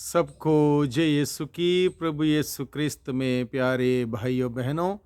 सबको जय यीशु की। प्रभु यीशु क्रिस्त में प्यारे भाइयों बहनों,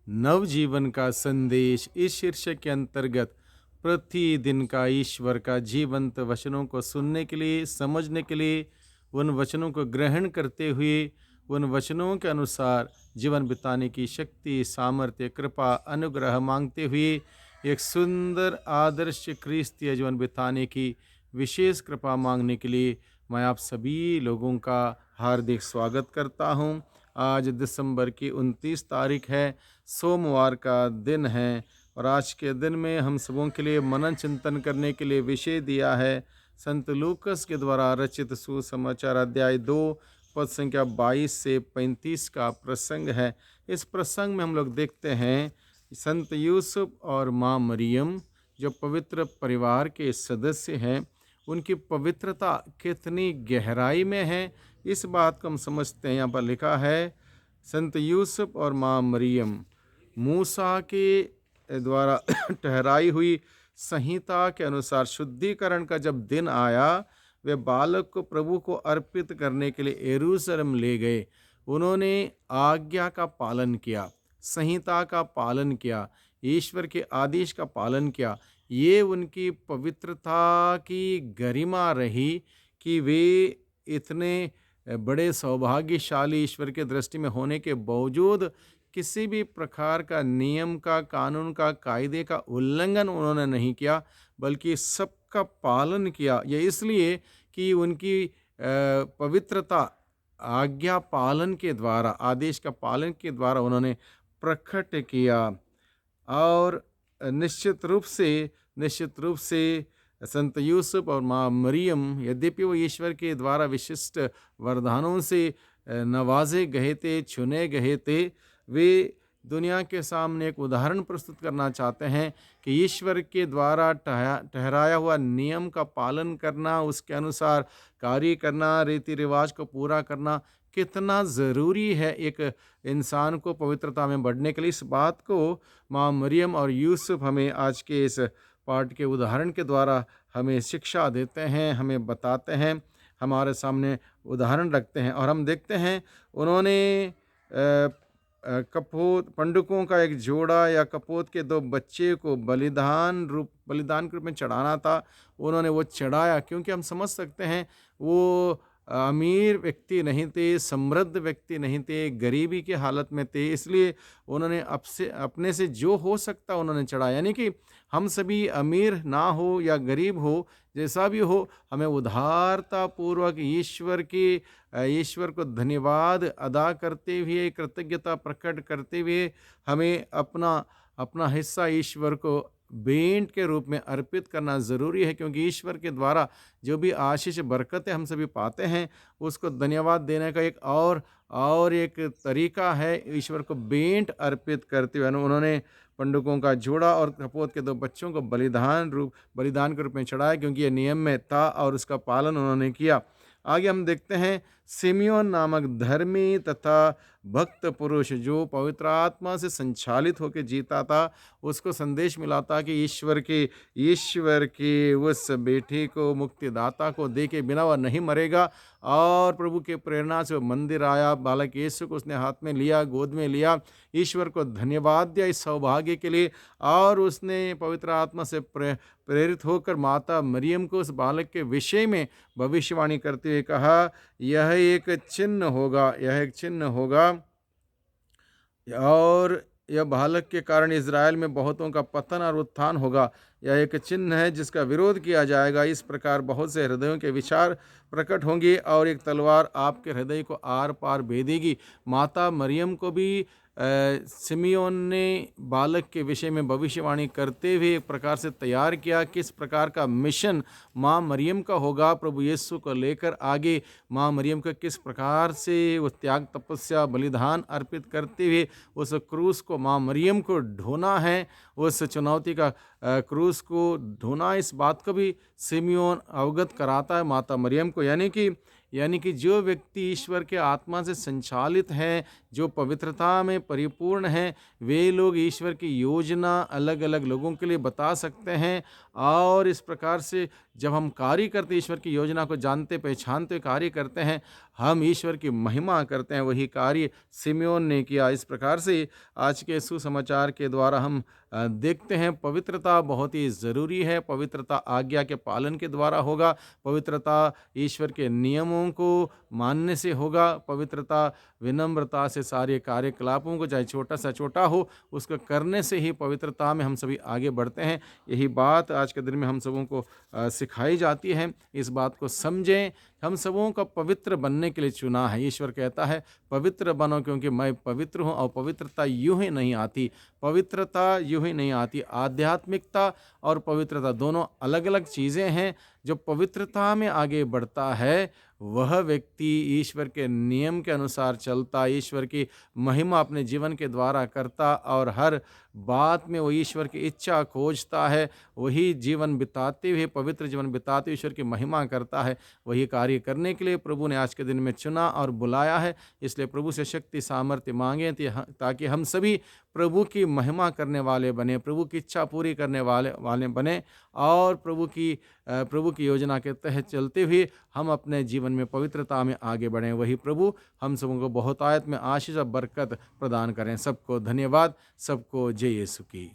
नवजीवन का संदेश इस शीर्षक के अंतर्गत प्रतिदिन का ईश्वर का जीवंत वचनों को सुनने के लिए, समझने के लिए, उन वचनों को ग्रहण करते हुए उन वचनों के अनुसार जीवन बिताने की शक्ति, सामर्थ्य, कृपा, अनुग्रह मांगते हुए एक सुंदर आदर्श क्रिस्तीय जीवन बिताने की विशेष कृपा मांगने के लिए मैं आप सभी लोगों का हार्दिक स्वागत करता हूं। आज दिसंबर की 29 तारीख है, सोमवार का दिन है और आज के दिन में हम सबों के लिए मनन चिंतन करने के लिए विषय दिया है संत लूकस के द्वारा रचित सुसमाचार अध्याय 2 पद संख्या 22 से 35 का प्रसंग है। इस प्रसंग में हम लोग देखते हैं संत यूसुफ और माँ मरियम जो पवित्र परिवार के सदस्य हैं, उनकी पवित्रता कितनी गहराई में है, इस बात को हम समझते हैं। यहाँ पर लिखा है, संत यूसुफ और माँ मरियम मूसा के द्वारा ठहराई हुई संहिता के अनुसार शुद्धिकरण का जब दिन आया, वे बालक को प्रभु को अर्पित करने के लिए यरूशलेम ले गए। उन्होंने आज्ञा का पालन किया, संहिता का पालन किया, ईश्वर के आदेश का पालन किया। ये उनकी पवित्रता की गरिमा रही कि वे इतने बड़े सौभाग्यशाली ईश्वर के दृष्टि में होने के बावजूद किसी भी प्रकार का नियम का, कानून का, कायदे का उल्लंघन उन्होंने नहीं किया, बल्कि सबका पालन किया। यह इसलिए कि उनकी पवित्रता आज्ञा पालन के द्वारा, आदेश का पालन के द्वारा उन्होंने प्रकट किया। और निश्चित रूप से संत यूसुफ और माँ मरियम, यद्यपि वो ईश्वर के द्वारा विशिष्ट वरदानों से नवाजे गए थे, चुने गए थे, वे दुनिया के सामने एक उदाहरण प्रस्तुत करना चाहते हैं कि ईश्वर के द्वारा ठहराया हुआ नियम का पालन करना, उसके अनुसार कार्य करना, रीति रिवाज को पूरा करना कितना ज़रूरी है एक इंसान को पवित्रता में बढ़ने के लिए। इस बात को माँ मरियम और यूसुफ हमें आज के इस पाठ के उदाहरण के द्वारा हमें शिक्षा देते हैं, हमें बताते हैं, हमारे सामने उदाहरण रखते हैं। और हम देखते हैं उन्होंने कपोत पंडुकों का एक जोड़ा या कपोत के 2 बच्चे को बलिदान के रूप में चढ़ाना था। उन्होंने वो चढ़ाया, क्योंकि हम समझ सकते हैं वो अमीर व्यक्ति नहीं थे, समृद्ध व्यक्ति नहीं थे, गरीबी की हालत में थे। इसलिए उन्होंने अपने से जो हो सकता उन्होंने चढ़ाया। यानी कि हम सभी अमीर ना हो या गरीब हो, जैसा भी हो, हमें उदारता पूर्वक ईश्वर को धन्यवाद अदा करते हुए, कृतज्ञता प्रकट करते हुए हमें अपना हिस्सा ईश्वर को भेंट के रूप में अर्पित करना ज़रूरी है। क्योंकि ईश्वर के द्वारा जो भी आशीष बरकतें हम सभी पाते हैं, उसको धन्यवाद देने का एक तरीका है ईश्वर को भेंट अर्पित करते हुए। उन्होंने पंडुकों का जोड़ा और कपोत के 2 बच्चों को बलिदान के रूप में चढ़ाया, क्योंकि यह नियम में था और उसका पालन उन्होंने किया। आगे हम देखते हैं, सिमियोन नामक धर्मी तथा भक्त पुरुष जो पवित्र आत्मा से संचालित होकर जीता था, उसको संदेश मिला था कि ईश्वर के उस बेटे को, मुक्तिदाता को देखे बिना वह नहीं मरेगा। और प्रभु के प्रेरणा से वो मंदिर आया, बालक यीशु को उसने हाथ में लिया, गोद में लिया, ईश्वर को धन्यवाद दिया इस सौभाग्य के लिए। और उसने पवित्र आत्मा से प्रेरित होकर माता मरियम को उस बालक के विषय में भविष्यवाणी करते हुए कहा, यह एक चिन्ह होगा और यह बालक के कारण इज़राइल में बहुतों का पतन और उत्थान होगा। यह एक चिन्ह है जिसका विरोध किया जाएगा। इस प्रकार बहुत से हृदयों के विचार प्रकट होंगे और एक तलवार आपके हृदय को आर पार भेदेगी। माता मरियम को भी सिमियोन ने बालक के विषय में भविष्यवाणी करते हुए एक प्रकार से तैयार किया, किस प्रकार का मिशन माँ मरियम का होगा प्रभु यीशु को लेकर आगे। माँ मरियम का किस प्रकार से वो त्याग, तपस्या, बलिदान अर्पित करते हुए उस क्रूस को माँ मरियम को ढोना है, उस चुनौती का क्रूस को ढोना। इस बात को भी सिमियोन अवगत कराता है माता मरियम को। यानी कि जो व्यक्ति ईश्वर के आत्मा से संचालित हैं, जो पवित्रता में परिपूर्ण हैं, वे लोग ईश्वर की योजना अलग अलग लोगों के लिए बता सकते हैं। और इस प्रकार से जब हम कार्य करते ईश्वर की योजना को जानते पहचानते कार्य करते हैं, हम ईश्वर की महिमा करते हैं। वही कार्य सिम्योन ने किया। इस प्रकार से आज के सुसमाचार के द्वारा हम देखते हैं पवित्रता बहुत ही ज़रूरी है। पवित्रता आज्ञा के पालन के द्वारा होगा, पवित्रता ईश्वर के नियमों को मानने से होगा, पवित्रता विनम्रता से सारे कार्यकलापों को, चाहे छोटा सा छोटा हो, उसको करने से ही पवित्रता में हम सभी आगे बढ़ते हैं। यही बात आज के दिन में हम सबों को सिखाई जाती है। इस बात को समझें, हम सबों को पवित्र बनने के लिए चुना है। ईश्वर कहता है पवित्र बनो क्योंकि मैं पवित्र हूँ। और पवित्रता यूं ही नहीं आती, पवित्रता यूं ही नहीं आती। आध्यात्मिकता और पवित्रता दोनों अलग अलग चीज़ें हैं। जो पवित्रता में आगे बढ़ता है वह व्यक्ति ईश्वर के नियम के अनुसार चलता, ईश्वर की महिमा अपने जीवन के द्वारा करता और हर बात में वो ईश्वर की इच्छा खोजता है। वही जीवन बिताते हुए, पवित्र जीवन बिताते हुए ईश्वर की महिमा करता है। वही कार्य करने के लिए प्रभु ने आज के दिन में चुना और बुलाया है। इसलिए प्रभु से शक्ति सामर्थ्य मांगें ताकि हम सभी प्रभु की महिमा करने वाले बने, प्रभु की इच्छा पूरी करने वाले बने और प्रभु की योजना के तहत चलते हुए हम अपने जीवन में पवित्रता में आगे बढ़ें। वही प्रभु हम सबों को बहुतायत में आशीष और बरकत प्रदान करें। सबको धन्यवाद। सबको जय यीशु की।